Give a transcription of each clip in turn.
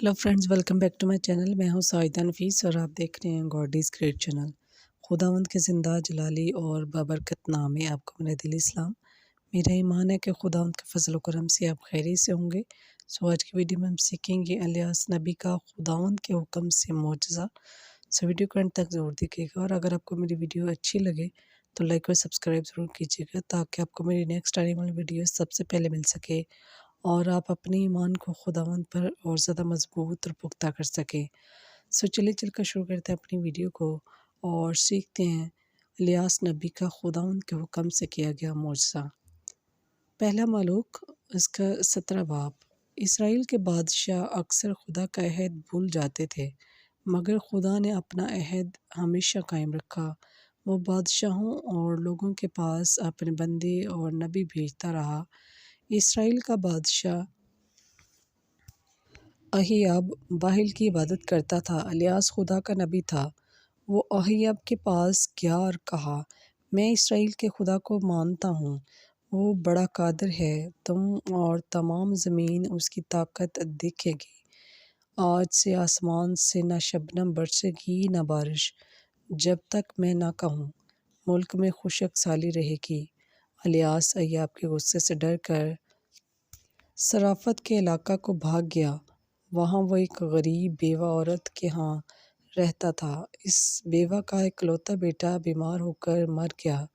Hello friends, welcome back to my channel. मैं हूं साइदा नफीस और आप देख रहे हैं गॉडीज़ ग्रेट चैनल। खुदावंद के ज़िंदा जलाली और बाबरकत नाम में आपको मेरा दिली इस्लाम। मेरा ईमान है कि खुदावंद के फजल व करम से आप खैरियत से होंगे। आज की वीडियो में हम सीखेंगे इलियास नबी का खुदावंद के हुक्म से मोजज़ा। वीडियो को एंड तक ज़रूर देखिएगा और अगर आपको मेरी वीडियो अच्छी लगे तो लाइक और सब्सक्राइब ज़रूर कीजिएगा ताकि आपको मेरी नेक्स्ट आने वाली वीडियो सबसे पहले मिल सके और आप अपने ईमान को खुदावंद पर और ज़्यादा मजबूत और पुख्ता कर सकें। चलिए चलकर शुरू करते हैं अपनी वीडियो को और सीखते हैं इलियास नबी का खुदावंद के हुक्म से किया गया मोजज़ा। पहला मलूक इसका 17 बाब। इसराइल के बादशाह अक्सर खुदा का अहद भूल जाते थे, मगर खुदा ने अपना अहद हमेशा कायम रखा। वो बादशाहों और लोगों के पास अपने बंदे और नबी भेजता रहा। इसराइल का बादशाह अहियाब बाहिल की इबादत करता था। इलियास खुदा का नबी था। वो अहियाब के पास गया और कहा, मैं इसराइल के खुदा को मानता हूँ। वो बड़ा कादिर है। तुम और तमाम ज़मीन उसकी ताकत देखेगी। आज से आसमान से न शबनम बरसेगी न बारिश, जब तक मैं ना कहूँ। मुल्क में खुशक साली रहेगी। इलियास अहियाब के गुस्से से डर कर सराफत के इलाका को भाग गया। वहाँ वो एक गरीब बेवा औरत के यहाँ रहता था। इस बेवा का इकलौता बेटा बीमार होकर मर गया।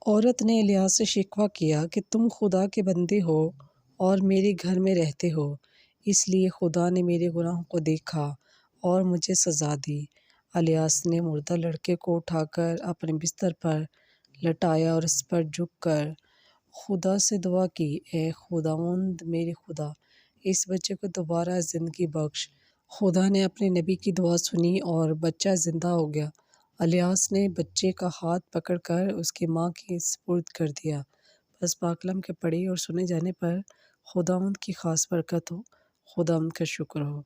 औरत ने इलियास से शिकवा किया कि तुम खुदा के बंदे हो और मेरे घर में रहते हो, इसलिए खुदा ने मेरे गुनाहों को देखा और मुझे सज़ा दी। इलियास ने मुर्दा लड़के को उठाकर अपने बिस्तर पर लटाया और इस पर झुककर खुदा से दुआ की, ए खुदावंद मेरे खुदा, इस बच्चे को दोबारा ज़िंदगी बख्श। खुदा ने अपने नबी की दुआ सुनी और बच्चा ज़िंदा हो गया। इलियास ने बच्चे का हाथ पकड़कर उसकी माँ के सुपुर्द कर दिया। बस पाकलम के पढ़े और सुने जाने पर खुदावंद की ख़ास बरकत हो, खुदावंद का शुक्र हो।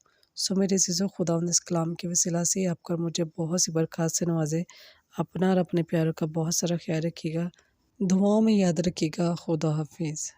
मेरे अज़ीज़ों, खुदावंद इस कलाम के वसीला से आपका और मुझे बहुत सी बरकत से नवाजे। अपना और अपने प्यारों का बहुत सारा ख्याल रखिएगा। दुआओं में याद रखिएगा। खुदा हाफिज़।